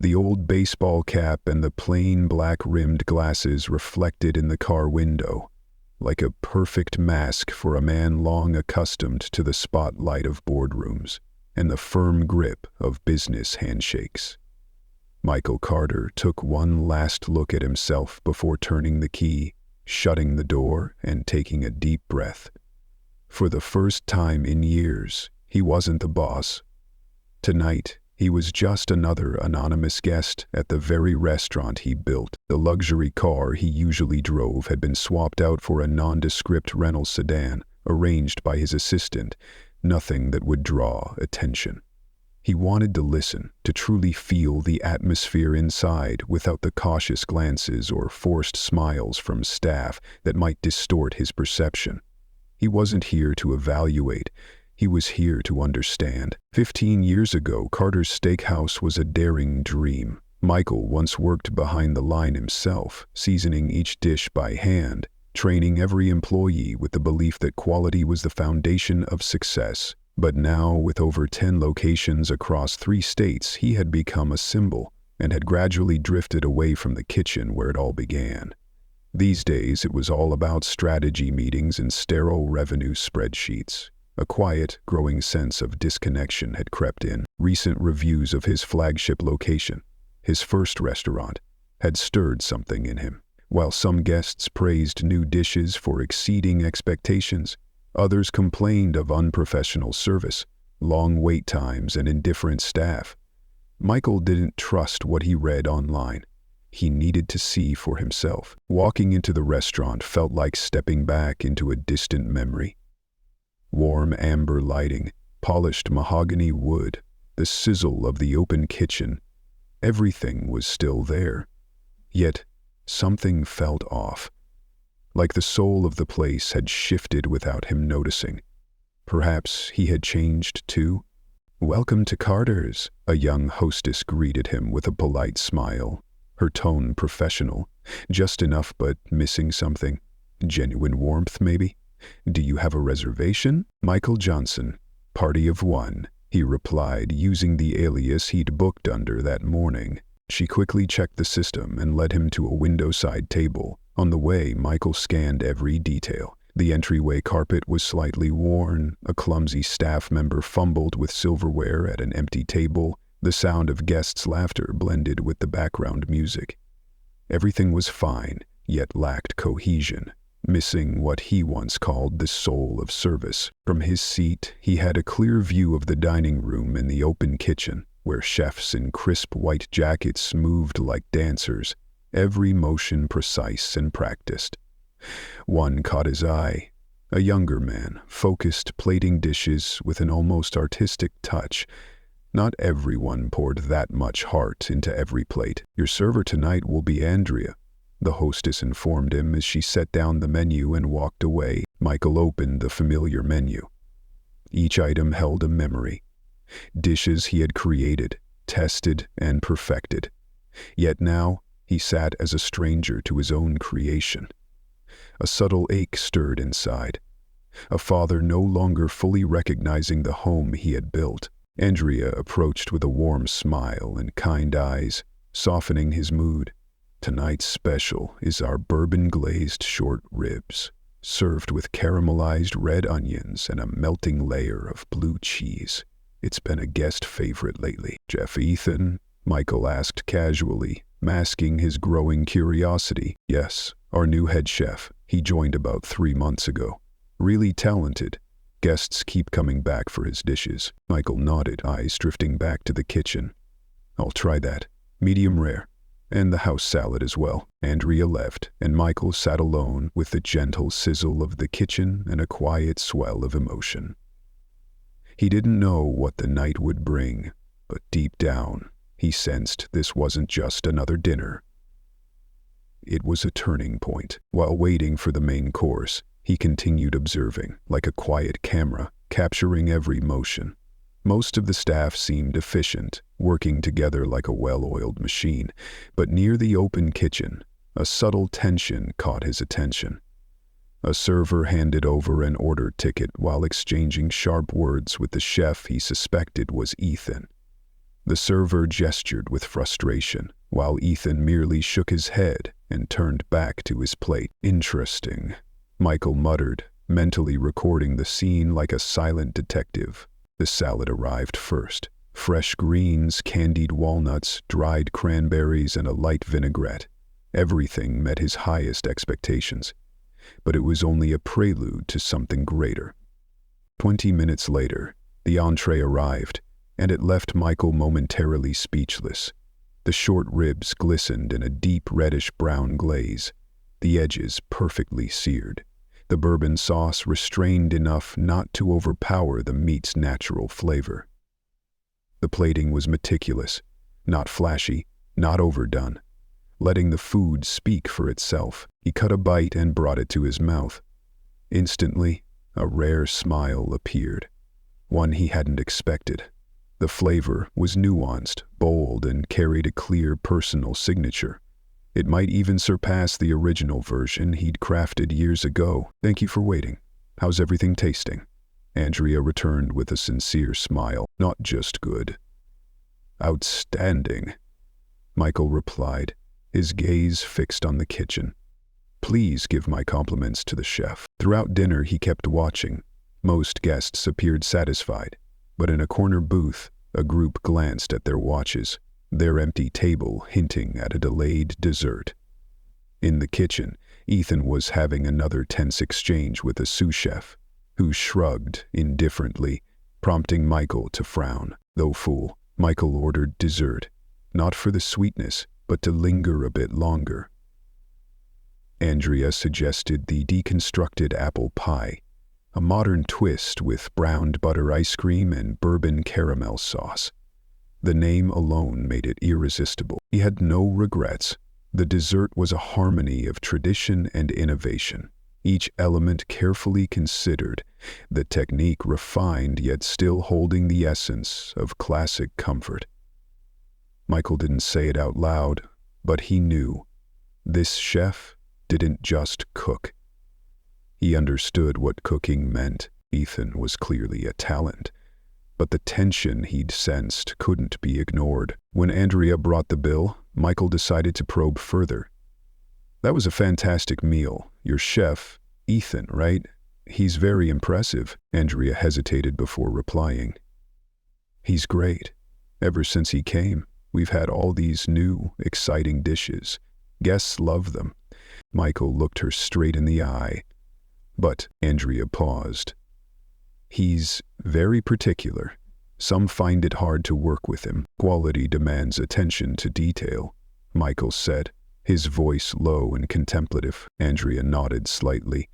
The old baseball cap and the plain black-rimmed glasses reflected in the car window, like a perfect mask for a man long accustomed to the spotlight of boardrooms and the firm grip of business handshakes. Michael Carter took one last look at himself before turning the key, shutting the door, and taking a deep breath. For the first time in years, he wasn't the boss. Tonight, he was just another anonymous guest at the very restaurant he built. The luxury car he usually drove had been swapped out for a nondescript Renault sedan, arranged by his assistant, nothing that would draw attention. He wanted to listen, to truly feel the atmosphere inside without the cautious glances or forced smiles from staff that might distort his perception. He wasn't here to evaluate. He was here to understand. 15 years ago, Carter's Steakhouse was a daring dream. Michael once worked behind the line himself, seasoning each dish by hand, training every employee with the belief that quality was the foundation of success. But now, with over 10 locations across 3 states, he had become a symbol and had gradually drifted away from the kitchen where it all began. These days, it was all about strategy meetings and sterile revenue spreadsheets. A quiet, growing sense of disconnection had crept in. Recent reviews of his flagship location, his first restaurant, had stirred something in him. While some guests praised new dishes for exceeding expectations, others complained of unprofessional service, long wait times, and indifferent staff. Michael didn't trust what he read online. He needed to see for himself. Walking into the restaurant felt like stepping back into a distant memory. Warm amber lighting, polished mahogany wood, the sizzle of the open kitchen. Everything was still there. Yet, something felt off. Like the soul of the place had shifted without him noticing. Perhaps he had changed too? "Welcome to Carter's," a young hostess greeted him with a polite smile, her tone professional, just enough but missing something. Genuine warmth, maybe? "Do you have a reservation?" "Michael Johnson, party of 1, he replied, using the alias he'd booked under that morning. She quickly checked the system and led him to a window-side table. On the way, Michael scanned every detail. The entryway carpet was slightly worn, a clumsy staff member fumbled with silverware at an empty table, the sound of guests' laughter blended with the background music. Everything was fine, yet lacked cohesion, missing what he once called the soul of service. From his seat, he had a clear view of the dining room and the open kitchen, where chefs in crisp white jackets moved like dancers, every motion precise and practiced. One caught his eye, a younger man, focused, plating dishes with an almost artistic touch. Not everyone poured that much heart into every plate. "Your server tonight will be Andrea," the hostess informed him as she set down the menu and walked away. Michael opened the familiar menu. Each item held a memory. Dishes he had created, tested, and perfected. Yet now, he sat as a stranger to his own creation. A subtle ache stirred inside. A father no longer fully recognizing the home he had built. Andrea approached with a warm smile and kind eyes, softening his mood. "Tonight's special is our bourbon-glazed short ribs, served with caramelized red onions and a melting layer of blue cheese. It's been a guest favorite lately." "Chef Ethan?" Michael asked casually, masking his growing curiosity. "Yes, our new head chef. He joined about 3 months ago. Really talented. Guests keep coming back for his dishes." Michael nodded, eyes drifting back to the kitchen. "I'll try that. Medium rare. And the house salad as well." Andrea left, and Michael sat alone with the gentle sizzle of the kitchen and a quiet swell of emotion. He didn't know what the night would bring, but deep down, he sensed this wasn't just another dinner. It was a turning point. While waiting for the main course, he continued observing, like a quiet camera, capturing every motion. Most of the staff seemed efficient, working together like a well-oiled machine, but near the open kitchen, a subtle tension caught his attention. A server handed over an order ticket while exchanging sharp words with the chef he suspected was Ethan. The server gestured with frustration, while Ethan merely shook his head and turned back to his plate. Interesting, Michael muttered, mentally recording the scene like a silent detective. The salad arrived first. Fresh greens, candied walnuts, dried cranberries, and a light vinaigrette. Everything met his highest expectations. But it was only a prelude to something greater. 20 minutes later, the entree arrived, and it left Michael momentarily speechless. The short ribs glistened in a deep reddish-brown glaze, the edges perfectly seared, the bourbon sauce restrained enough not to overpower the meat's natural flavor. The plating was meticulous, not flashy, not overdone, letting the food speak for itself. He cut a bite and brought it to his mouth. Instantly, a rare smile appeared, one he hadn't expected. The flavor was nuanced, bold, and carried a clear personal signature. It might even surpass the original version he'd crafted years ago. "Thank you for waiting. How's everything tasting?" Andrea returned with a sincere smile. "Not just good. Outstanding," Michael replied, his gaze fixed on the kitchen. "Please give my compliments to the chef." Throughout dinner he kept watching. Most guests appeared satisfied, but in a corner booth, a group glanced at their watches, their empty table hinting at a delayed dessert. In the kitchen, Ethan was having another tense exchange with a sous chef, who shrugged indifferently, prompting Michael to frown. Though full, Michael ordered dessert, not for the sweetness, but to linger a bit longer. Andrea suggested the deconstructed apple pie, a modern twist with browned butter ice cream and bourbon caramel sauce. The name alone made it irresistible. He had no regrets. The dessert was a harmony of tradition and innovation, each element carefully considered, the technique refined yet still holding the essence of classic comfort. Michael didn't say it out loud, but he knew. This chef didn't just cook. He understood what cooking meant. Ethan was clearly a talent, but the tension he'd sensed couldn't be ignored. When Andrea brought the bill, Michael decided to probe further. "That was a fantastic meal. Your chef, Ethan, right? He's very impressive." Andrea hesitated before replying. "He's great. Ever since he came, we've had all these new, exciting dishes. Guests love them." Michael looked her straight in the eye. But Andrea paused. "He's very particular. Some find it hard to work with him. Quality demands attention to detail," Michael said, his voice low and contemplative. Andrea nodded slightly.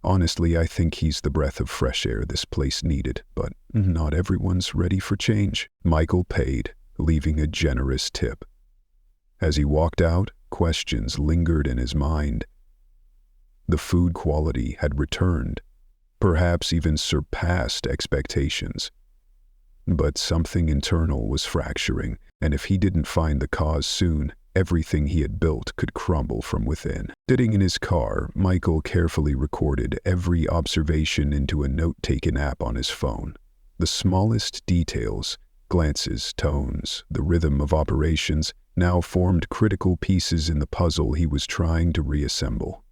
"Honestly, I think he's the breath of fresh air this place needed, but not everyone's ready for change." Michael paid, leaving a generous tip. As he walked out, questions lingered in his mind. The food quality had returned, perhaps even surpassed expectations. But something internal was fracturing, and if he didn't find the cause soon, everything he had built could crumble from within. Sitting in his car, Michael carefully recorded every observation into a note-taking app on his phone. The smallest details, glances, tones, the rhythm of operations, now formed critical pieces in the puzzle he was trying to reassemble.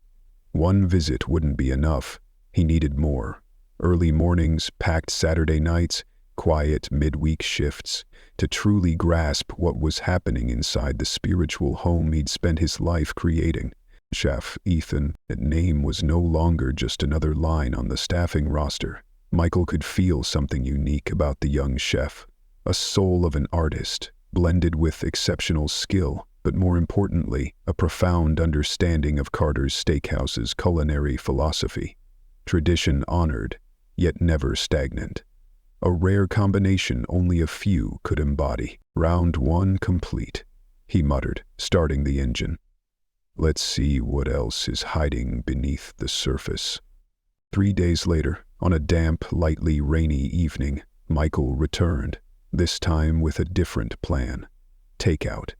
One visit wouldn't be enough. He needed more. Early mornings, packed Saturday nights, quiet midweek shifts, to truly grasp what was happening inside the spiritual home he'd spent his life creating. Chef Ethan, that name was no longer just another line on the staffing roster. Michael could feel something unique about the young chef, a soul of an artist, blended with exceptional skill, but more importantly, a profound understanding of Carter's Steakhouse's culinary philosophy. Tradition honored, yet never stagnant. A rare combination only a few could embody. "Round one complete," he muttered, starting the engine. "Let's see what else is hiding beneath the surface." 3 days later, on a damp, lightly rainy evening, Michael returned, this time with a different plan. Takeout.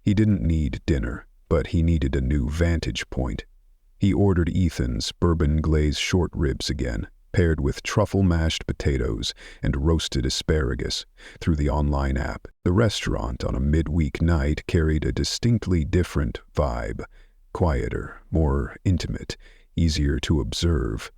He didn't need dinner, but he needed a new vantage point. He ordered Ethan's bourbon glazed short ribs again, paired with truffle mashed potatoes and roasted asparagus, through the online app. The restaurant on a midweek night carried a distinctly different vibe, quieter, more intimate, easier to observe.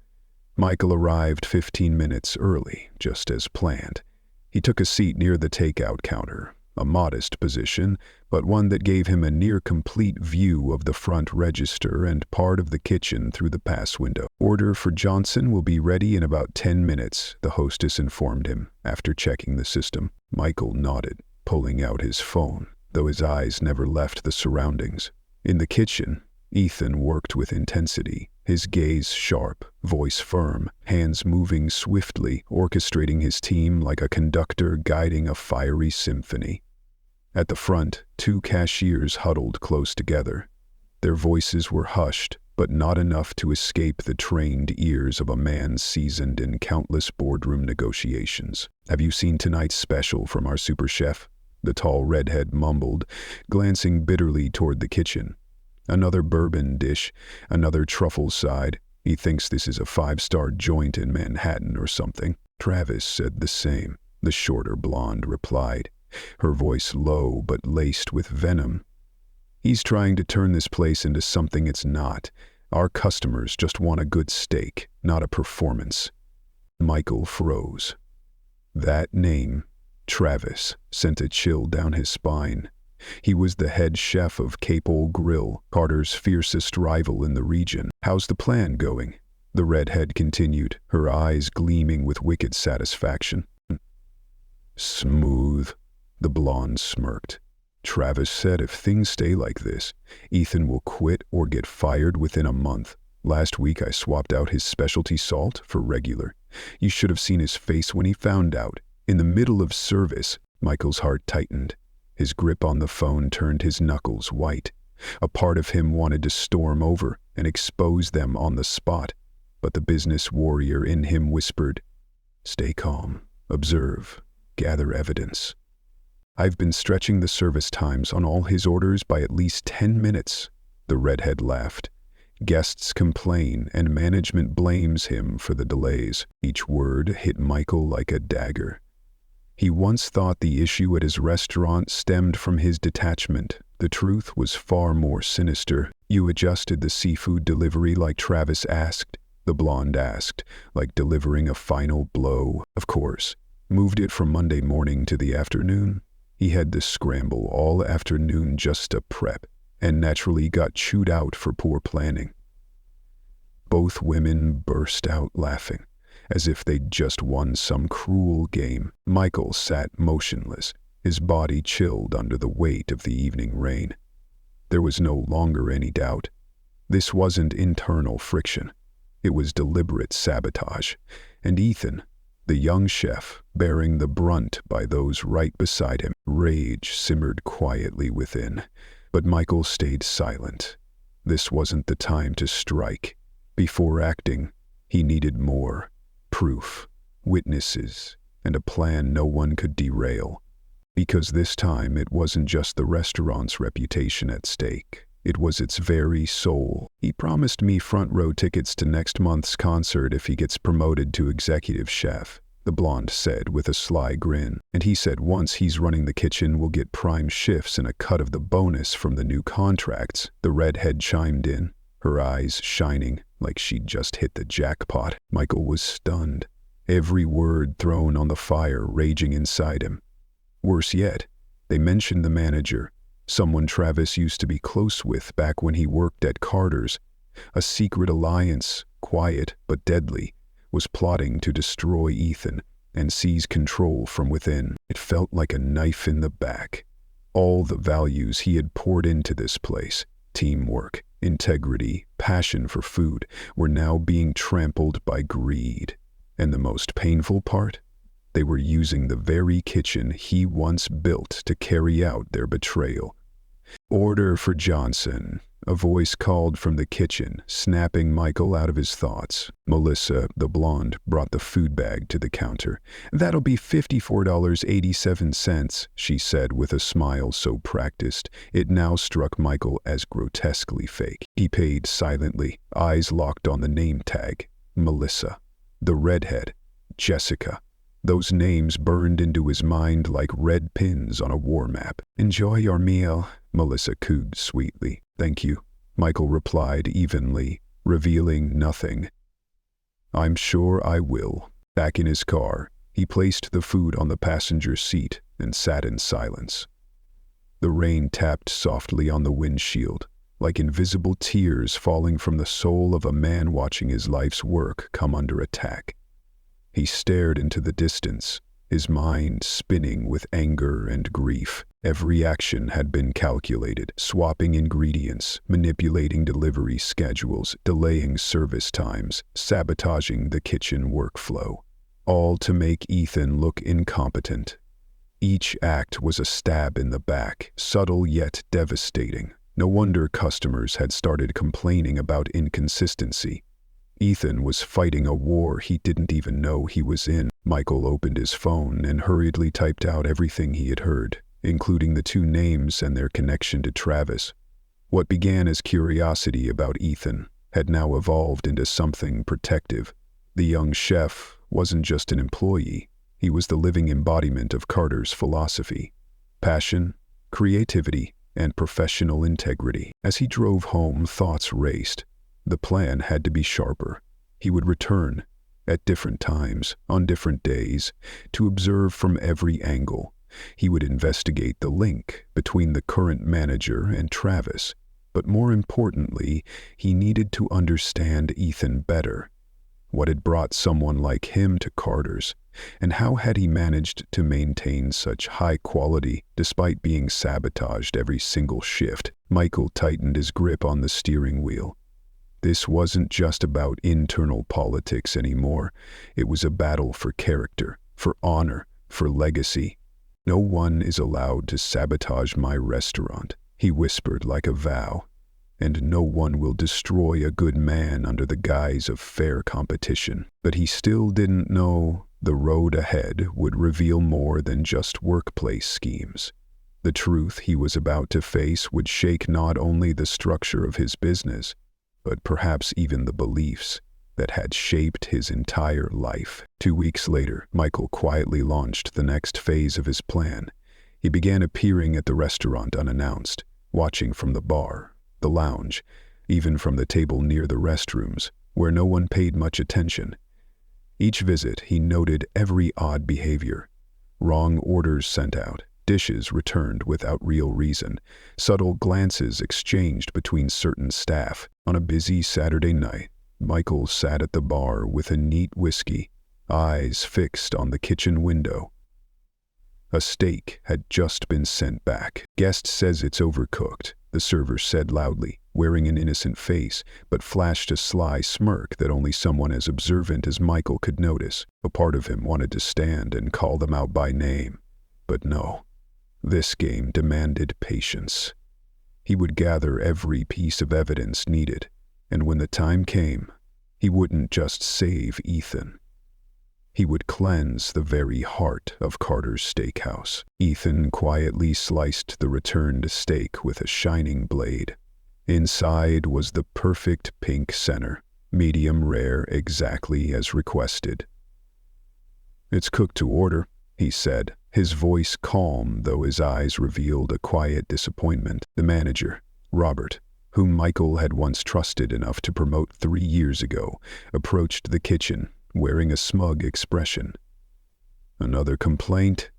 Michael arrived 15 minutes early, just as planned. He took a seat near the takeout counter, a modest position, but one that gave him a near-complete view of the front register and part of the kitchen through the pass window. "Order for Johnson will be ready in about 10 minutes, the hostess informed him, after checking the system. Michael nodded, pulling out his phone, though his eyes never left the surroundings. In the kitchen, Ethan worked with intensity, his gaze sharp, voice firm, hands moving swiftly, orchestrating his team like a conductor guiding a fiery symphony. At the front, 2 cashiers huddled close together. Their voices were hushed, but not enough to escape the trained ears of a man seasoned in countless boardroom negotiations. "Have you seen tonight's special from our super chef?" the tall redhead mumbled, glancing bitterly toward the kitchen. "Another bourbon dish, another truffle side. He thinks this is a 5-star joint in Manhattan or something." Travis said the same, the shorter blonde replied, her voice low but laced with venom. "He's trying to turn this place into something it's not. Our customers just want a good steak, not a performance." Michael froze. That name, Travis, sent a chill down his spine. He was the head chef of Capel Grill, Carter's fiercest rival in the region. "How's the plan going?" the redhead continued, her eyes gleaming with wicked satisfaction. "Smooth," the blonde smirked. "Travis said if things stay like this, Ethan will quit or get fired within a month. Last week I swapped out his specialty salt for regular. You should have seen his face when he found out. In the middle of service," Michael's heart tightened. His grip on the phone turned his knuckles white. A part of him wanted to storm over and expose them on the spot, but the business warrior in him whispered, "Stay calm, observe, gather evidence." "I've been stretching the service times on all his orders by at least 10 minutes, the redhead laughed. "Guests complain and management blames him for the delays." Each word hit Michael like a dagger. He once thought the issue at his restaurant stemmed from his detachment. The truth was far more sinister. "You adjusted the seafood delivery like Travis asked?" the blonde asked, like delivering a final blow. "Of course. Moved it from Monday morning to the afternoon. He had to scramble all afternoon just to prep, and naturally got chewed out for poor planning." Both women burst out laughing, as if they'd just won some cruel game. Michael sat motionless, his body chilled under the weight of the evening rain. There was no longer any doubt. This wasn't internal friction. It was deliberate sabotage, and Ethan, the young chef, bearing the brunt by those right beside him. Rage simmered quietly within, but Michael stayed silent. This wasn't the time to strike. Before acting, he needed more. Proof, witnesses, and a plan no one could derail. Because this time it wasn't just the restaurant's reputation at stake. It was its very soul. "He promised me front row tickets to next month's concert if he gets promoted to executive chef," the blonde said with a sly grin. "And he said once he's running the kitchen we'll get prime shifts and a cut of the bonus from the new contracts," the redhead chimed in, her eyes shining like she'd just hit the jackpot. Michael was stunned, every word thrown on the fire raging inside him. Worse yet, they mentioned the manager, someone Travis used to be close with back when he worked at Carter's. A secret alliance, quiet but deadly, was plotting to destroy Ethan and seize control from within. It felt like a knife in the back. All the values he had poured into this place, teamwork, integrity, passion for food, were now being trampled by greed. And the most painful part? They were using the very kitchen he once built to carry out their betrayal. "Order for Johnson," a voice called from the kitchen, snapping Michael out of his thoughts. Melissa, the blonde, brought the food bag to the counter. "That'll be $54.87, she said with a smile so practiced, it now struck Michael as grotesquely fake. He paid silently, eyes locked on the name tag. Melissa. The redhead, Jessica. Those names burned into his mind like red pins on a war map. "Enjoy your meal," Melissa cooed sweetly. "Thank you," Michael replied evenly, revealing nothing. "I'm sure I will." Back in his car, he placed the food on the passenger seat and sat in silence. The rain tapped softly on the windshield, like invisible tears falling from the soul of a man watching his life's work come under attack. He stared into the distance, his mind spinning with anger and grief. Every action had been calculated, swapping ingredients, manipulating delivery schedules, delaying service times, sabotaging the kitchen workflow, all to make Ethan look incompetent. Each act was a stab in the back, subtle yet devastating. No wonder customers had started complaining about inconsistency. Ethan was fighting a war he didn't even know he was in. Michael opened his phone and hurriedly typed out everything he had heard, including the two names and their connection to Travis. What began as curiosity about Ethan had now evolved into something protective. The young chef wasn't just an employee, he was the living embodiment of Carter's philosophy: passion, creativity, and professional integrity. As he drove home, thoughts raced. The plan had to be sharper. He would return, at different times, on different days, to observe from every angle. He would investigate the link between the current manager and Travis, but more importantly, he needed to understand Ethan better. What had brought someone like him to Carter's, and how had he managed to maintain such high quality despite being sabotaged every single shift? Michael tightened his grip on the steering wheel. This wasn't just about internal politics anymore. It was a battle for character, for honor, for legacy. "No one is allowed to sabotage my restaurant," he whispered like a vow. "And no one will destroy a good man under the guise of fair competition." But he still didn't know the road ahead would reveal more than just workplace schemes. The truth he was about to face would shake not only the structure of his business, but perhaps even the beliefs that had shaped his entire life. 2 weeks later, Michael quietly launched the next phase of his plan. He began appearing at the restaurant unannounced, watching from the bar, the lounge, even from the table near the restrooms, where no one paid much attention. Each visit, he noted every odd behavior: wrong orders sent out, dishes returned without real reason, subtle glances exchanged between certain staff. On a busy Saturday night, Michael sat at the bar with a neat whiskey, eyes fixed on the kitchen window. A steak had just been sent back. "Guest says it's overcooked," the server said loudly, wearing an innocent face, but flashed a sly smirk that only someone as observant as Michael could notice. A part of him wanted to stand and call them out by name, but no. This game demanded patience. He would gather every piece of evidence needed, and when the time came, he wouldn't just save Ethan. He would cleanse the very heart of Carter's Steakhouse. Ethan quietly sliced the returned steak with a shining blade. Inside was the perfect pink center, medium rare, exactly as requested. "It's cooked to order," he said, his voice calm though his eyes revealed a quiet disappointment. The manager, Robert, whom Michael had once trusted enough to promote 3 years ago, approached the kitchen, wearing a smug expression. "Another complaint?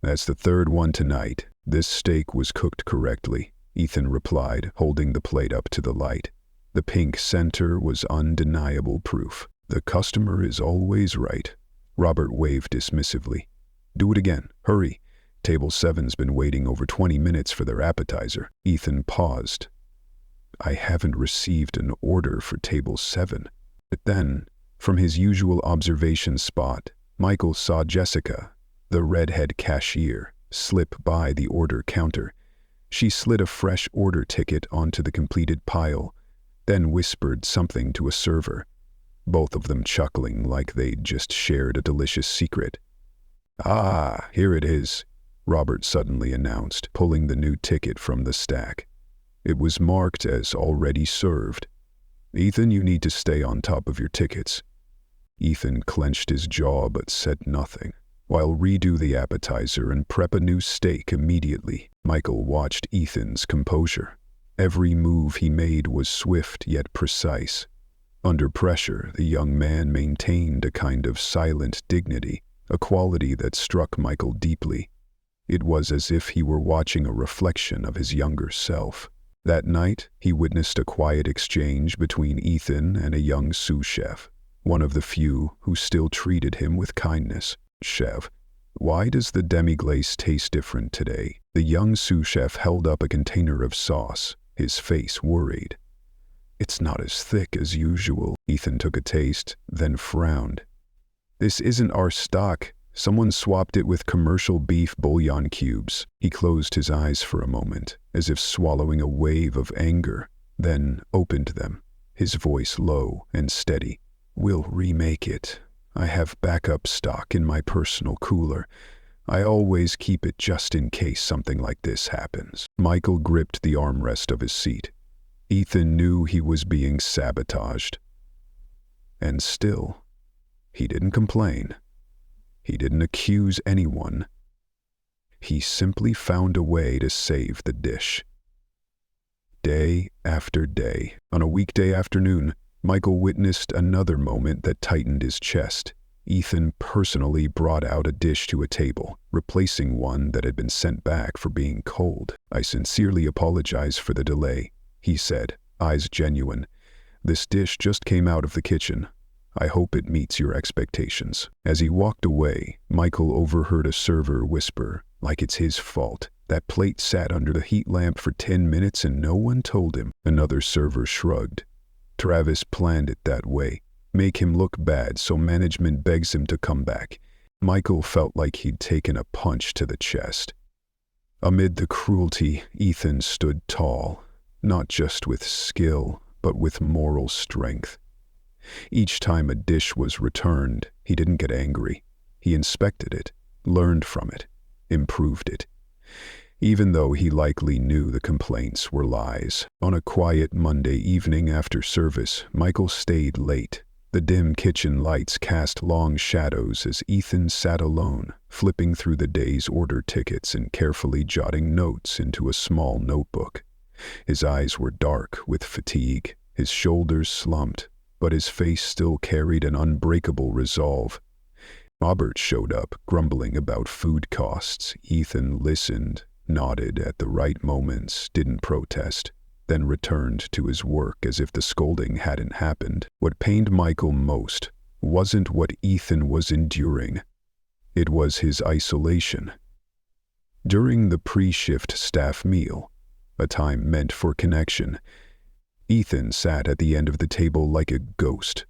That's the third one tonight. This steak was cooked correctly," Ethan replied, holding the plate up to the light. The pink center was undeniable proof. "The customer is always right." Robert waved dismissively. "Do it again. Hurry. Table 7's been waiting over 20 minutes for their appetizer." Ethan paused. "I haven't received an order for table 7. But then, from his usual observation spot, Michael saw Jessica, the redhead cashier, slip by the order counter. She slid a fresh order ticket onto the completed pile, then whispered something to a server, both of them chuckling like they'd just shared a delicious secret. "Ah, here it is," Robert suddenly announced, pulling the new ticket from the stack. It was marked as already served. "Ethan, you need to stay on top of your tickets." Ethan clenched his jaw but said nothing. While redo the appetizer and prep a new steak immediately, Michael watched Ethan's composure. Every move he made was swift yet precise. Under pressure, the young man maintained a kind of silent dignity, a quality that struck Michael deeply. It was as if he were watching a reflection of his younger self. That night, he witnessed a quiet exchange between Ethan and a young sous chef, one of the few who still treated him with kindness. "Chef, why does the demi-glace taste different today?" The young sous chef held up a container of sauce, his face worried. "It's not as thick as usual." Ethan took a taste, then frowned. "This isn't our stock. Someone swapped it with commercial beef bouillon cubes." He closed his eyes for a moment, as if swallowing a wave of anger, then opened them, his voice low and steady. "We'll remake it. I have backup stock in my personal cooler. I always keep it just in case something like this happens." Michael gripped the armrest of his seat. Ethan knew he was being sabotaged. And still, he didn't complain. He didn't accuse anyone. He simply found a way to save the dish. Day after day, on a weekday afternoon, Michael witnessed another moment that tightened his chest. Ethan personally brought out a dish to a table, replacing one that had been sent back for being cold. "I sincerely apologize for the delay," he said, eyes genuine. "This dish just came out of the kitchen. I hope it meets your expectations." As he walked away, Michael overheard a server whisper, like it's his fault. "That plate sat under the heat lamp for 10 minutes and no one told him." Another server shrugged. "Travis planned it that way. Make him look bad so management begs him to come back." Michael felt like he'd taken a punch to the chest. Amid the cruelty, Ethan stood tall, not just with skill, but with moral strength. Each time a dish was returned, he didn't get angry. He inspected it, learned from it, improved it. Even though he likely knew the complaints were lies. On a quiet Monday evening after service, Michael stayed late. The dim kitchen lights cast long shadows as Ethan sat alone, flipping through the day's order tickets and carefully jotting notes into a small notebook. His eyes were dark with fatigue, his shoulders slumped, but his face still carried an unbreakable resolve. Robert showed up, grumbling about food costs. Ethan listened, nodded at the right moments, didn't protest, then returned to his work as if the scolding hadn't happened. What pained Michael most wasn't what Ethan was enduring. It was his isolation. During the pre-shift staff meal, a time meant for connection, Ethan sat at the end of the table like a ghost.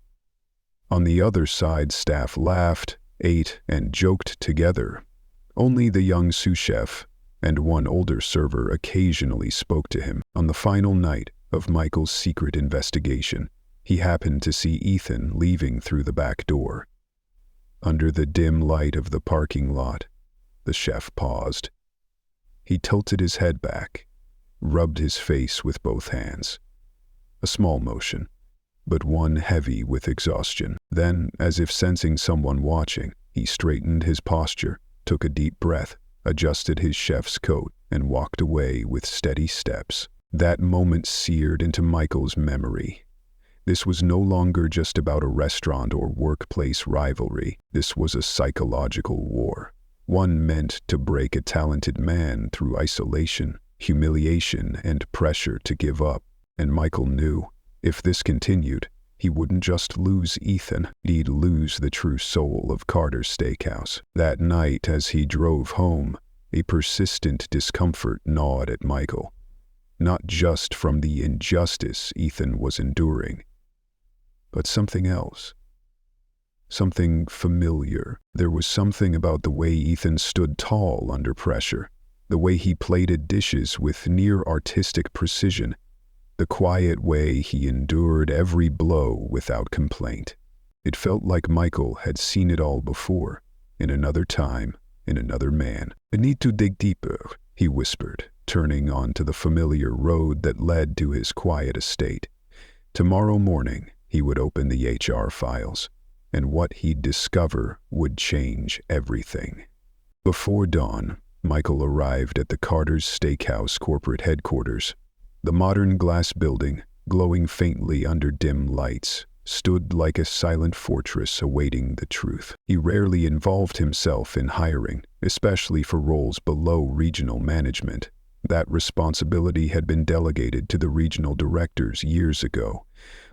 On the other side, staff laughed, ate, and joked together. Only the young sous chef and one older server occasionally spoke to him. On the final night of Michael's secret investigation, he happened to see Ethan leaving through the back door. Under the dim light of the parking lot, the chef paused. He tilted his head back, rubbed his face with both hands. A small motion, but one heavy with exhaustion. Then, as if sensing someone watching, he straightened his posture, took a deep breath, adjusted his chef's coat, and walked away with steady steps. That moment seared into Michael's memory. This was no longer just about a restaurant or workplace rivalry. This was a psychological war, one meant to break a talented man through isolation, humiliation, and pressure to give up. And Michael knew, if this continued, he wouldn't just lose Ethan, he'd lose the true soul of Carter's Steakhouse. That night, as he drove home, a persistent discomfort gnawed at Michael. Not just from the injustice Ethan was enduring, but something else. Something familiar. There was something about the way Ethan stood tall under pressure, the way he plated dishes with near-artistic precision, the quiet way he endured every blow without complaint. It felt like Michael had seen it all before, in another time, in another man. "I need to dig deeper," he whispered, turning onto the familiar road that led to his quiet estate. Tomorrow morning, he would open the HR files. and what he'd discover would change everything. Before dawn, Michael arrived at the Carter's Steakhouse corporate headquarters. The modern glass building, glowing faintly under dim lights, stood like a silent fortress awaiting the truth. He rarely involved himself in hiring, especially for roles below regional management. That responsibility had been delegated to the regional directors years ago,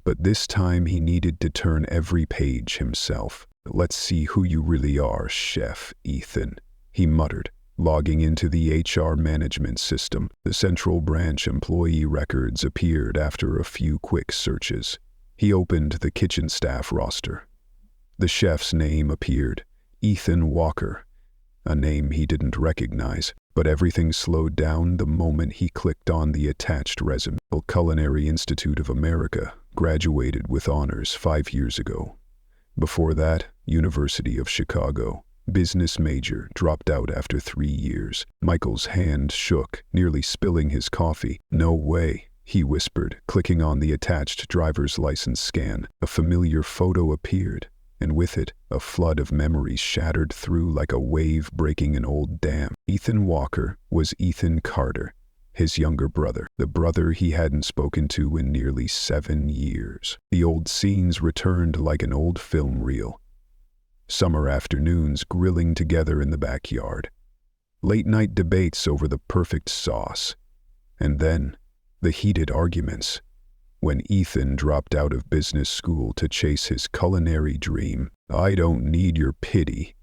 but this time he needed to turn every page himself. "Let's see who you really are, Chef Ethan," he muttered, logging into the HR management system. The central branch employee records appeared after a few quick searches. He opened the kitchen staff roster. The chef's name appeared, Ethan Walker, a name he didn't recognize, but everything slowed down the moment he clicked on the attached resume. Culinary Institute of America, graduated with honors 5 years ago. Before that, University of Chicago, business major, dropped out after 3 years. Michael's hand shook, nearly spilling his coffee. "No way," he whispered, clicking on the attached driver's license scan. A familiar photo appeared, and with it, a flood of memories shattered through like a wave breaking an old dam. Ethan Walker was Ethan Carter, his younger brother, the brother he hadn't spoken to in nearly 7 years. The old scenes returned like an old film reel. Summer afternoons grilling together in the backyard. Late-night debates over the perfect sauce. And then, the heated arguments. When Ethan dropped out of business school to chase his culinary dream. "I don't need your pity,"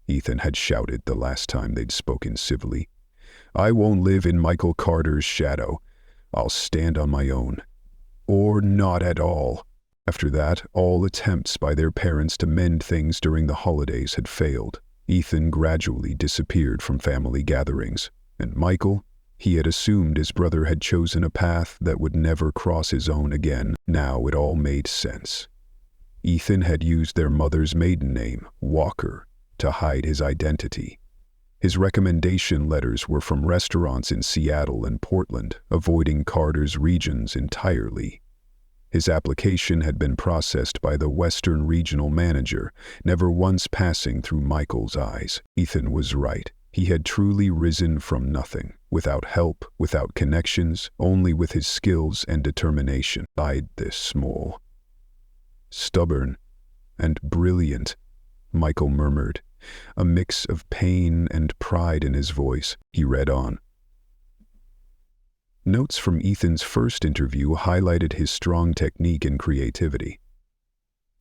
Ethan had shouted the last time they'd spoken civilly. "I won't live in Michael Carter's shadow. I'll stand on my own. Or not at all." After that, all attempts by their parents to mend things during the holidays had failed. Ethan gradually disappeared from family gatherings, and Michael, he had assumed his brother had chosen a path that would never cross his own again. Now it all made sense. Ethan had used their mother's maiden name, Walker, to hide his identity. His recommendation letters were from restaurants in Seattle and Portland, avoiding Carter's regions entirely. His application had been processed by the Western regional manager, never once passing through Michael's eyes. Ethan was right. He had truly risen from nothing, without help, without connections, only with his skills and determination. "I'd this small. Stubborn and brilliant," Michael murmured, a mix of pain and pride in his voice. He read on. Notes from Ethan's first interview highlighted his strong technique and creativity.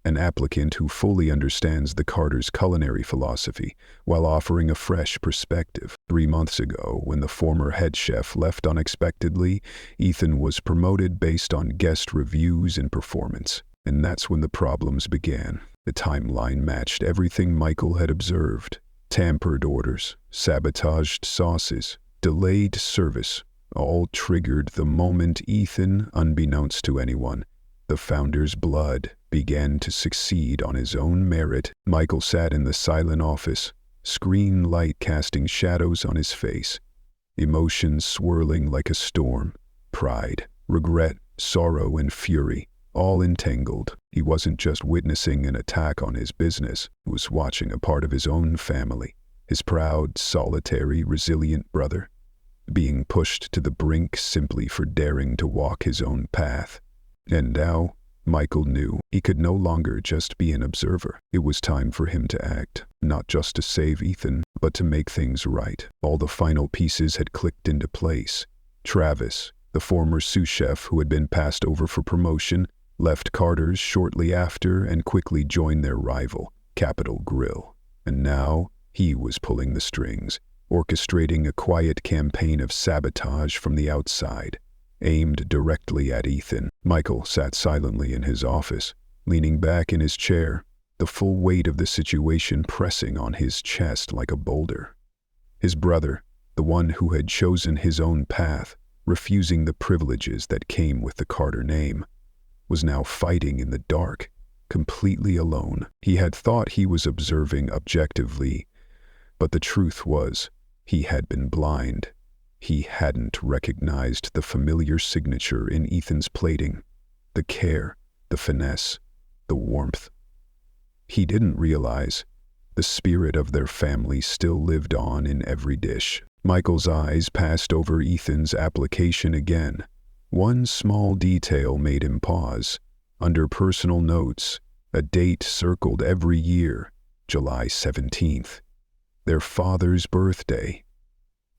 An applicant who fully understands the Carter's culinary philosophy while offering a fresh perspective. 3 months ago, when the former head chef left unexpectedly, Ethan was promoted based on guest reviews and performance. And that's when the problems began. The timeline matched everything Michael had observed. Tampered orders, sabotaged sauces, delayed service, all triggered the moment Ethan, unbeknownst to anyone, the founder's blood, began to succeed on his own merit. Michael sat in the silent office, screen light casting shadows on his face, emotions swirling like a storm, pride, regret, sorrow, and fury, all entangled. He wasn't just witnessing an attack on his business, he was watching a part of his own family, his proud, solitary, resilient brother, being pushed to the brink simply for daring to walk his own path. And now, Michael knew he could no longer just be an observer. It was time for him to act, not just to save Ethan, but to make things right. All the final pieces had clicked into place. Travis, the former sous chef who had been passed over for promotion, left Carter's shortly after and quickly joined their rival, Capital Grille. And now, he was pulling the strings, orchestrating a quiet campaign of sabotage from the outside, aimed directly at Ethan. Michael sat silently in his office, leaning back in his chair, the full weight of the situation pressing on his chest like a boulder. His brother, the one who had chosen his own path, refusing the privileges that came with the Carter name, was now fighting in the dark, completely alone. He had thought he was observing objectively, but the truth was, he had been blind. He hadn't recognized the familiar signature in Ethan's plating, the care, the finesse, the warmth. He didn't realize the spirit of their family still lived on in every dish. Michael's eyes passed over Ethan's application again. One small detail made him pause. Under personal notes, a date circled every year, July 17th, their father's birthday.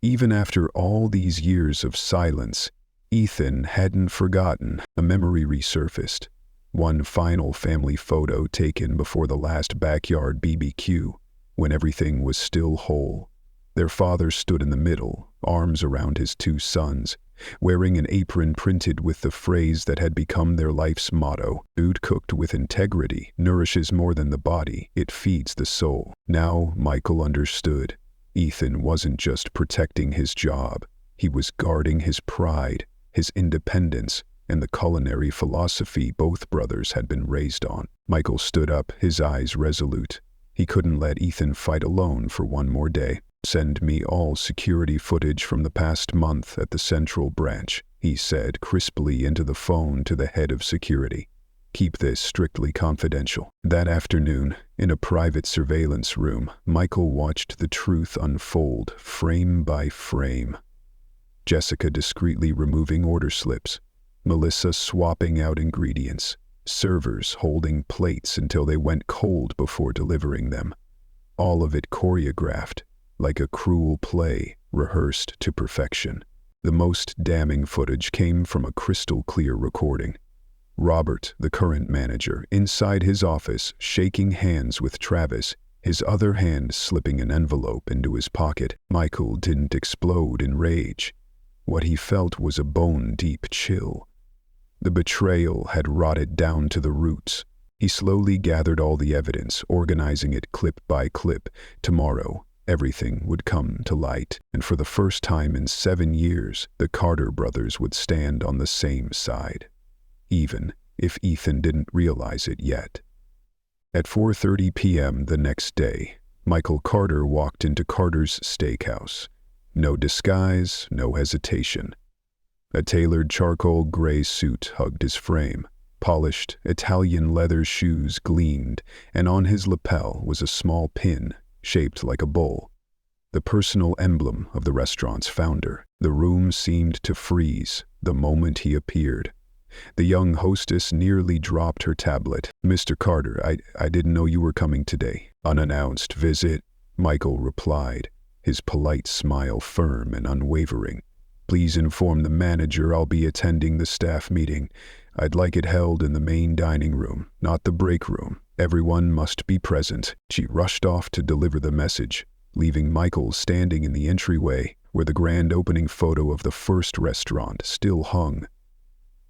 Even after all these years of silence, Ethan hadn't forgotten. A memory resurfaced. One final family photo taken before the last backyard BBQ, when everything was still whole. Their father stood in the middle, arms around his two sons, wearing an apron printed with the phrase that had become their life's motto: "Food cooked with integrity nourishes more than the body, it feeds the soul." Now Michael understood. Ethan wasn't just protecting his job, he was guarding his pride, his independence, and the culinary philosophy both brothers had been raised on. Michael stood up, his eyes resolute. He couldn't let Ethan fight alone for one more day. "Send me all security footage from the past month at the Central Branch," he said crisply into the phone to the head of security. "Keep this strictly confidential." That afternoon, in a private surveillance room, Michael watched the truth unfold, frame by frame. Jessica discreetly removing order slips, Melissa swapping out ingredients, servers holding plates until they went cold before delivering them. All of it choreographed, like a cruel play, rehearsed to perfection. The most damning footage came from a crystal-clear recording. Robert, the current manager, inside his office, shaking hands with Travis, his other hand slipping an envelope into his pocket. Michael didn't explode in rage. What he felt was a bone-deep chill. The betrayal had rotted down to the roots. He slowly gathered all the evidence, organizing it clip by clip. Tomorrow, everything would come to light, and for the first time in 7 years, the Carter brothers would stand on the same side, even if Ethan didn't realize it yet. At 4:30 p.m. the next day, Michael Carter walked into Carter's steakhouse. No disguise, no hesitation. A tailored charcoal gray suit hugged his frame. Polished Italian leather shoes gleamed, and on his lapel was a small pin shaped like a bowl, the personal emblem of the restaurant's founder. The room seemed to freeze the moment he appeared. The young hostess nearly dropped her tablet. "Mr. Carter, I didn't know you were coming today." "Unannounced visit," Michael replied, his polite smile firm and unwavering. "Please inform the manager I'll be attending the staff meeting. I'd like it held in the main dining room, not the break room. Everyone must be present." She rushed off to deliver the message, leaving Michael standing in the entryway where the grand opening photo of the first restaurant still hung.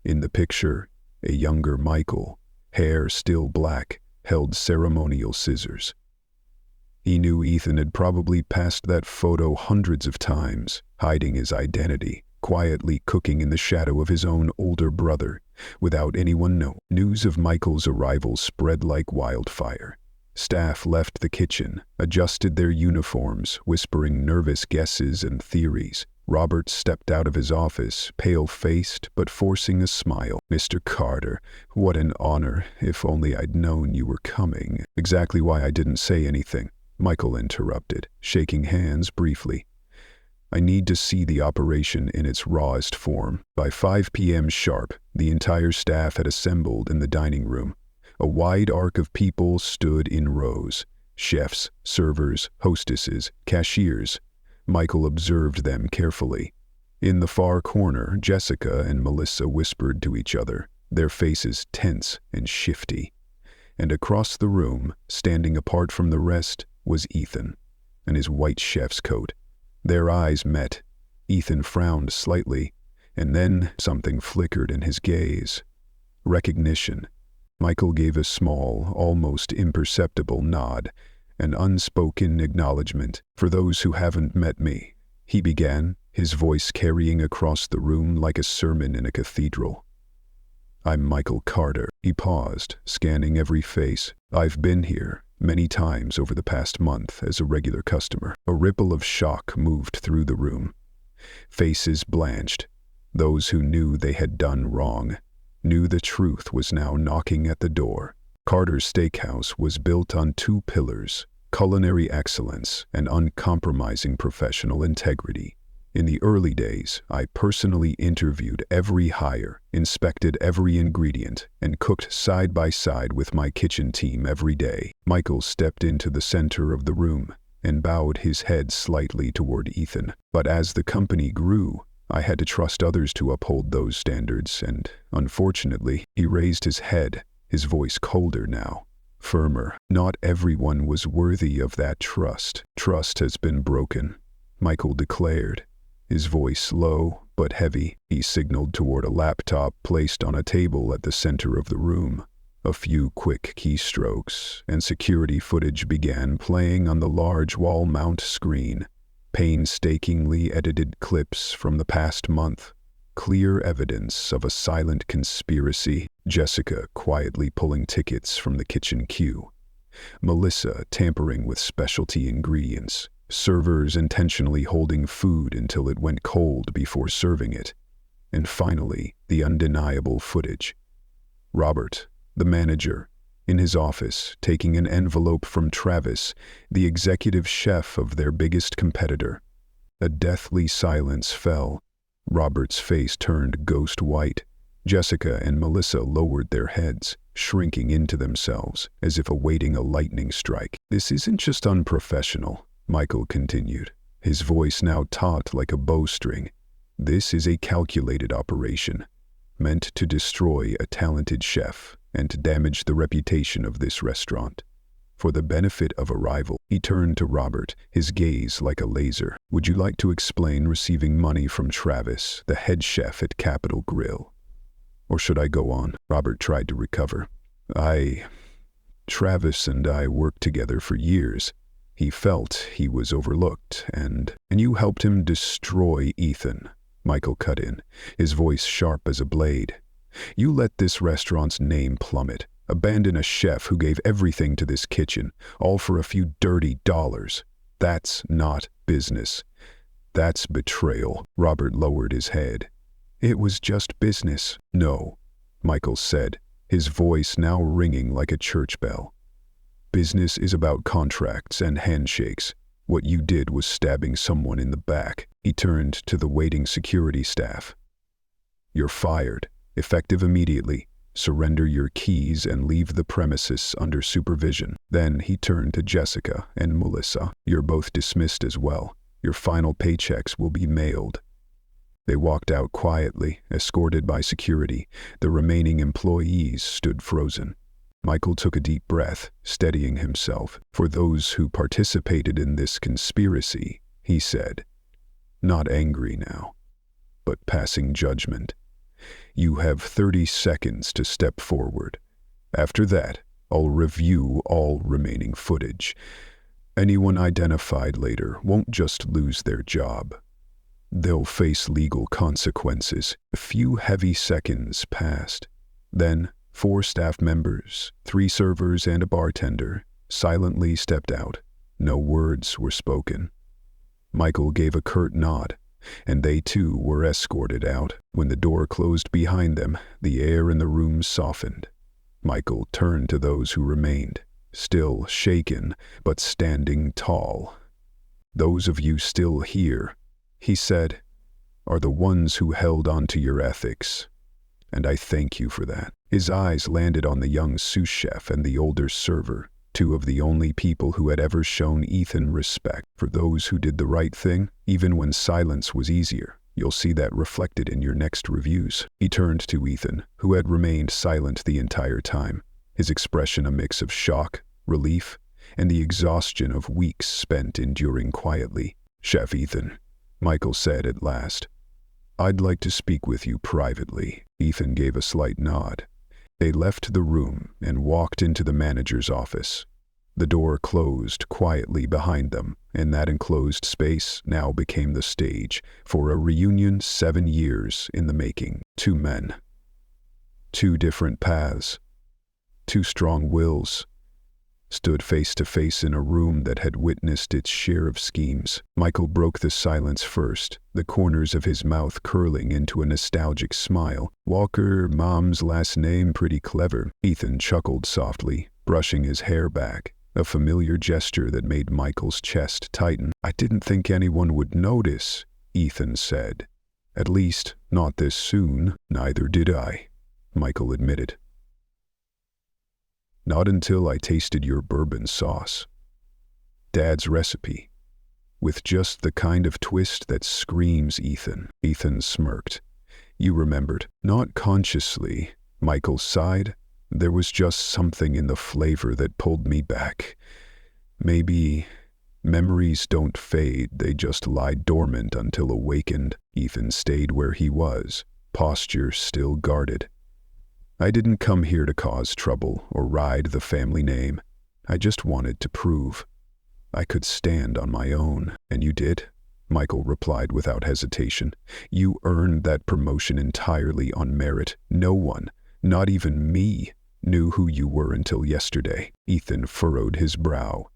In the picture, a younger Michael, hair still black, held ceremonial scissors. He knew Ethan had probably passed that photo hundreds of times, hiding his identity, quietly cooking in the shadow of his own older brother, without anyone knowing. News of Michael's arrival spread like wildfire. Staff left the kitchen, adjusted their uniforms, whispering nervous guesses and theories. Robert stepped out of his office, pale-faced but forcing a smile. "Mr. Carter, what an honor. If only I'd known you were coming." "Exactly why I didn't say anything," Michael interrupted, shaking hands briefly. "I need to see the operation in its rawest form." By 5 p.m. sharp, the entire staff had assembled in the dining room. A wide arc of people stood in rows. Chefs, servers, hostesses, cashiers. Michael observed them carefully. In the far corner, Jessica and Melissa whispered to each other, their faces tense and shifty. And across the room, standing apart from the rest, was Ethan, in his white chef's coat. Their eyes met. Ethan frowned slightly, and then something flickered in his gaze. Recognition. Michael gave a small, almost imperceptible nod, an unspoken acknowledgement. "For those who haven't met me," he began, his voice carrying across the room like a sermon in a cathedral. "I'm Michael Carter." He paused, scanning every face. "I've been here many times over the past month as a regular customer." A ripple of shock moved through the room. Faces blanched. Those who knew they had done wrong, knew the truth was now knocking at the door. Carter's Steakhouse was built on two pillars: culinary excellence and uncompromising professional integrity. In the early days, I personally interviewed every hire, inspected every ingredient, and cooked side by side with my kitchen team every day. Michael stepped into the center of the room and bowed his head slightly toward Ethan. But as the company grew, I had to trust others to uphold those standards, and unfortunately, he raised his head, his voice colder now, firmer. Not everyone was worthy of that trust. Trust has been broken, Michael declared. His voice low but heavy, he signaled toward a laptop placed on a table at the center of the room. A few quick keystrokes, and security footage began playing on the large wall mount screen. Painstakingly edited clips from the past month. Clear evidence of a silent conspiracy. Jessica quietly pulling tickets from the kitchen queue. Melissa tampering with specialty ingredients. Servers intentionally holding food until it went cold before serving it. And finally, the undeniable footage. Robert, the manager, in his office, taking an envelope from Travis, the executive chef of their biggest competitor. A deathly silence fell. Robert's face turned ghost white. Jessica and Melissa lowered their heads, shrinking into themselves, as if awaiting a lightning strike. "This isn't just unprofessional," Michael continued, his voice now taut like a bowstring. "This is a calculated operation, meant to destroy a talented chef and damage the reputation of this restaurant. For the benefit of a rival," he turned to Robert, his gaze like a laser. "Would you like to explain receiving money from Travis, the head chef at Capitol Grill? Or should I go on?" Robert tried to recover. Travis and I worked together for years. He felt he was overlooked, and you helped him destroy Ethan," Michael cut in, his voice sharp as a blade. "You let this restaurant's name plummet, abandon a chef who gave everything to this kitchen, all for a few dirty dollars. That's not business. That's betrayal." Robert lowered his head. "It was just business." "No," Michael said, his voice now ringing like a church bell. "Business is about contracts and handshakes. What you did was stabbing someone in the back." He turned to the waiting security staff. "You're fired, effective immediately. Surrender your keys and leave the premises under supervision." Then he turned to Jessica and Melissa. "You're both dismissed as well. Your final paychecks will be mailed." They walked out quietly, escorted by security. The remaining employees stood frozen. Michael took a deep breath, steadying himself. "For those who participated in this conspiracy," he said, not angry now, but passing judgment, "you have 30 seconds to step forward. After that, I'll review all remaining footage. Anyone identified later won't just lose their job. They'll face legal consequences." A few heavy seconds passed. Then 4 staff members, 3 servers and a bartender, silently stepped out. No words were spoken. Michael gave a curt nod, and they too were escorted out. When the door closed behind them, the air in the room softened. Michael turned to those who remained, still shaken but standing tall. "Those of you still here," he said, "are the ones who held on to your ethics, and I thank you for that." His eyes landed on the young sous chef and the older server, 2 of the only people who had ever shown Ethan respect. "For those who did the right thing, even when silence was easier, you'll see that reflected in your next reviews." He turned to Ethan, who had remained silent the entire time, his expression a mix of shock, relief, and the exhaustion of weeks spent enduring quietly. "Chef Ethan," Michael said at last, "I'd like to speak with you privately." Ethan gave a slight nod. They left the room and walked into the manager's office. The door closed quietly behind them, and that enclosed space now became the stage for a reunion 7 years in the making. 2 men. 2 different paths. 2 strong wills. stood face to face in a room that had witnessed its share of schemes. Michael broke the silence first, the corners of his mouth curling into a nostalgic smile. "Walker, Mom's last name, pretty clever." Ethan chuckled softly, brushing his hair back, a familiar gesture that made Michael's chest tighten. "I didn't think anyone would notice," Ethan said. "At least, not this soon." "Neither did I," Michael admitted. "Not until I tasted your bourbon sauce. Dad's recipe. With just the kind of twist that screams Ethan." Ethan smirked. "You remembered." "Not consciously," Michael sighed. "There was just something in the flavor that pulled me back. Maybe memories don't fade, they just lie dormant until awakened." Ethan stayed where he was, posture still guarded. "I didn't come here to cause trouble or ride the family name. I just wanted to prove I could stand on my own." "And you did," Michael replied without hesitation. "You earned that promotion entirely on merit. No one, not even me, knew who you were until yesterday." Ethan furrowed his brow.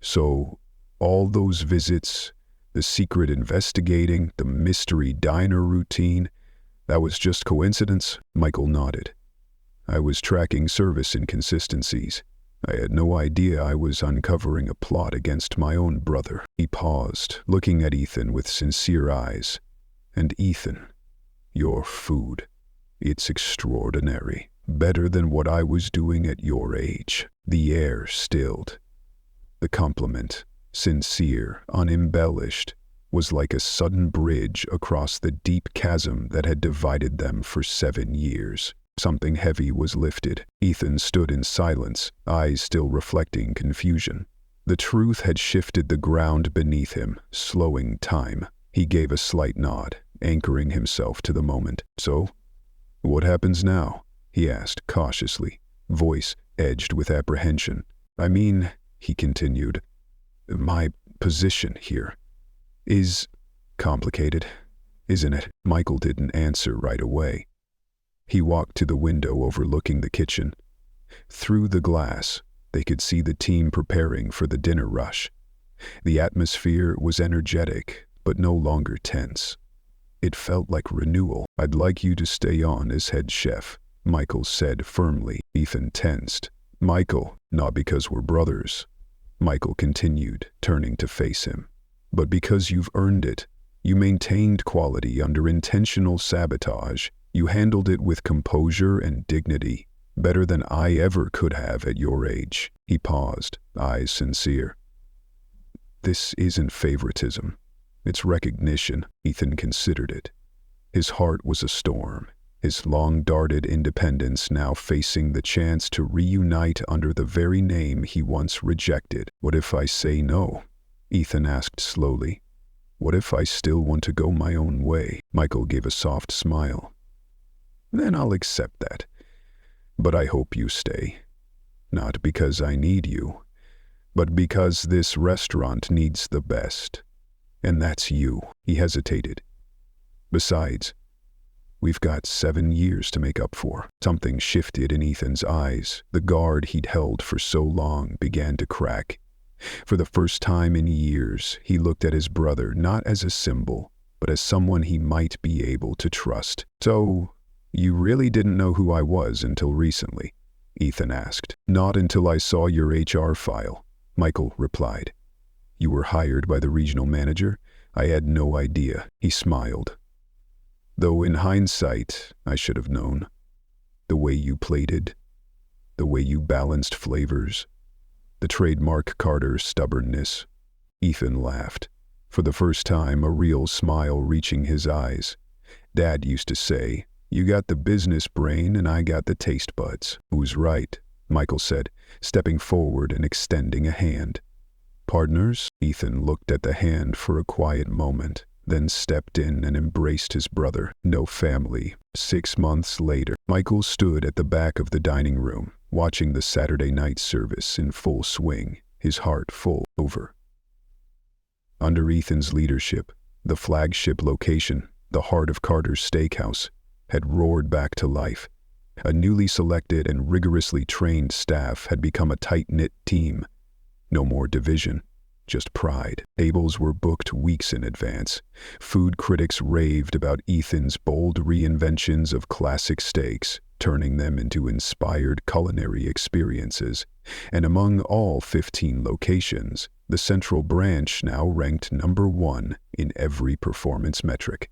"So, all those visits, the secret investigating, the mystery diner routine, that was just coincidence?" Michael nodded. "I was tracking service inconsistencies. I had no idea I was uncovering a plot against my own brother." He paused, looking at Ethan with sincere eyes. "And Ethan, your food, it's extraordinary. Better than what I was doing at your age." The air stilled. The compliment, sincere, unembellished, was like a sudden bridge across the deep chasm that had divided them for 7 years. Something heavy was lifted. Ethan stood in silence, eyes still reflecting confusion. The truth had shifted the ground beneath him, slowing time. He gave a slight nod, anchoring himself to the moment. "So, what happens now?" he asked cautiously, voice edged with apprehension. "I mean," he continued, "my position here is complicated, isn't it?" Michael didn't answer right away. He walked to the window overlooking the kitchen. Through the glass, they could see the team preparing for the dinner rush. The atmosphere was energetic, but no longer tense. It felt like renewal. "I'd like you to stay on as head chef," Michael said firmly. Ethan tensed. "Michael, not because we're brothers," Michael continued, turning to face him, "but because you've earned it. You maintained quality under intentional sabotage. You handled it with composure and dignity, better than I ever could have at your age." He paused, eyes sincere. "This isn't favoritism. It's recognition." Ethan considered it. His heart was a storm, his long-darted independence now facing the chance to reunite under the very name he once rejected. "What if I say no?" Ethan asked slowly. "What if I still want to go my own way?" Michael gave a soft smile. "Then I'll accept that. But I hope you stay. Not because I need you, but because this restaurant needs the best. And that's you." He hesitated. "Besides, we've got 7 years to make up for." Something shifted in Ethan's eyes. The guard he'd held for so long began to crack. For the first time in years, he looked at his brother not as a symbol, but as someone he might be able to trust. "So, you really didn't know who I was until recently?" Ethan asked. "Not until I saw your HR file," Michael replied. "You were hired by the regional manager? I had no idea." He smiled. "Though in hindsight, I should have known. The way you plated, the way you balanced flavors, the trademark Carter stubbornness." Ethan laughed, for the first time a real smile reaching his eyes. "Dad used to say, you got the business brain and I got the taste buds." "Who's right?" Michael said, stepping forward and extending a hand. "Partners?" Ethan looked at the hand for a quiet moment, then stepped in and embraced his brother. "No family." 6 months later, Michael stood at the back of the dining room, watching the Saturday night service in full swing, his heart full over. Under Ethan's leadership, the flagship location, the heart of Carter's Steakhouse, had roared back to life. A newly selected and rigorously trained staff had become a tight-knit team. No more division, just pride. Tables were booked weeks in advance. Food critics raved about Ethan's bold reinventions of classic steaks, turning them into inspired culinary experiences. And among all 15 locations, the Central Branch now ranked #1 in every performance metric.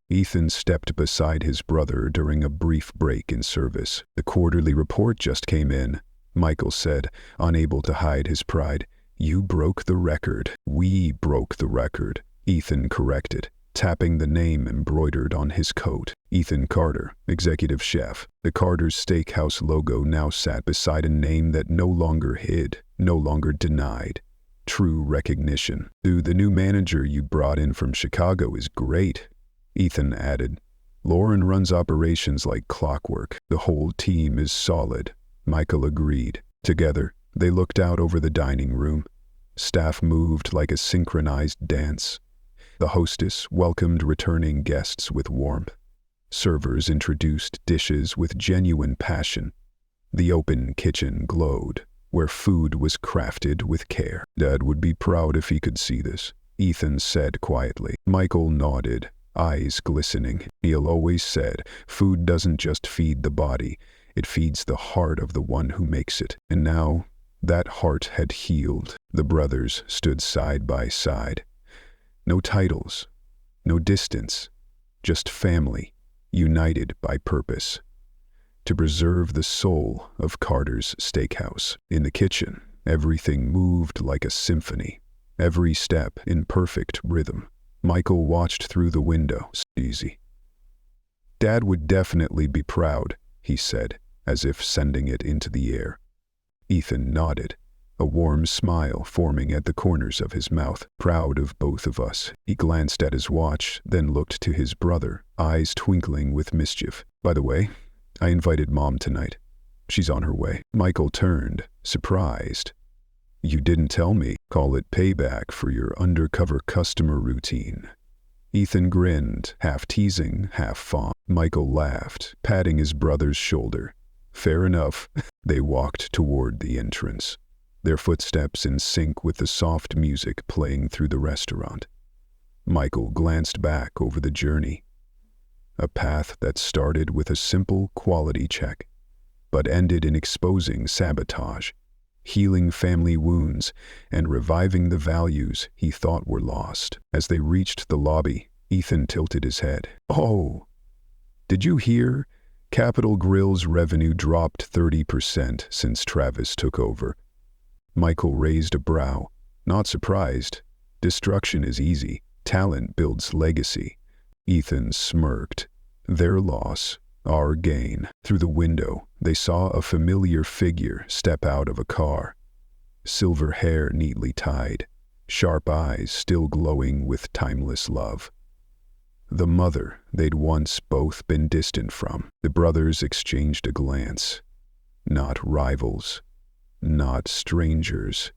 Ethan stepped beside his brother during a brief break in service. "The quarterly report just came in," Michael said, unable to hide his pride. "You broke the record." "We broke the record," Ethan corrected, tapping the name embroidered on his coat. Ethan Carter, executive chef. The Carter's Steakhouse logo now sat beside a name that no longer hid, no longer denied. True recognition. "The new manager you brought in from Chicago is great," Ethan added. "Lauren runs operations like clockwork. The whole team is solid," Michael agreed. Together, they looked out over the dining room. Staff moved like a synchronized dance. The hostess welcomed returning guests with warmth. Servers introduced dishes with genuine passion. The open kitchen glowed, where food was crafted with care. "Dad would be proud if he could see this," Ethan said quietly. Michael nodded, eyes glistening. "He'll always said, food doesn't just feed the body, it feeds the heart of the one who makes it." And now, that heart had healed. The brothers stood side by side. No titles, no distance, just family, united by purpose. To preserve the soul of Carter's Steakhouse. In the kitchen, everything moved like a symphony, every step in perfect rhythm. Michael watched through the window. "Easy." "Dad would definitely be proud," he said, as if sending it into the air. Ethan nodded, a warm smile forming at the corners of his mouth. "Proud of both of us." He glanced at his watch, then looked to his brother, eyes twinkling with mischief. "By the way, I invited Mom tonight. She's on her way." Michael turned, surprised. "You didn't tell me." "Call it payback for your undercover customer routine." Ethan grinned, half teasing, half fond. Michael laughed, patting his brother's shoulder. "Fair enough." They walked toward the entrance, their footsteps in sync with the soft music playing through the restaurant. Michael glanced back over the journey. A path that started with a simple quality check, but ended in exposing sabotage, healing family wounds, and reviving the values he thought were lost. As they reached the lobby, Ethan tilted his head. "Oh, did you hear? Capital Grille's revenue dropped 30% since Travis took over." Michael raised a brow, not surprised. Destruction is easy. Talent builds legacy. Ethan smirked. "Their loss, our gain." Through the window, they saw a familiar figure step out of a car. Silver hair neatly tied, sharp eyes still glowing with timeless love. The mother they'd once both been distant from. The brothers exchanged a glance. Not rivals, not strangers,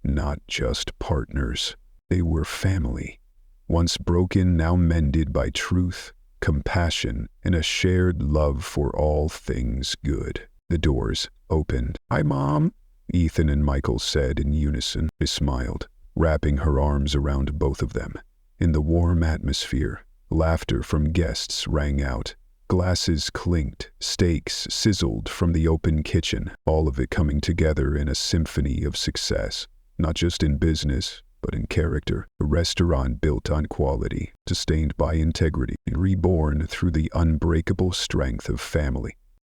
not just partners. They were family, once broken, now mended by truth, compassion, and a shared love for all things good. The doors opened. "Hi, Mom," Ethan and Michael said in unison. She smiled, wrapping her arms around both of them. In the warm atmosphere, laughter from guests rang out. Glasses clinked, steaks sizzled from the open kitchen, all of it coming together in a symphony of success, not just in business, but in character. A restaurant built on quality, sustained by integrity, and reborn through the unbreakable strength of family.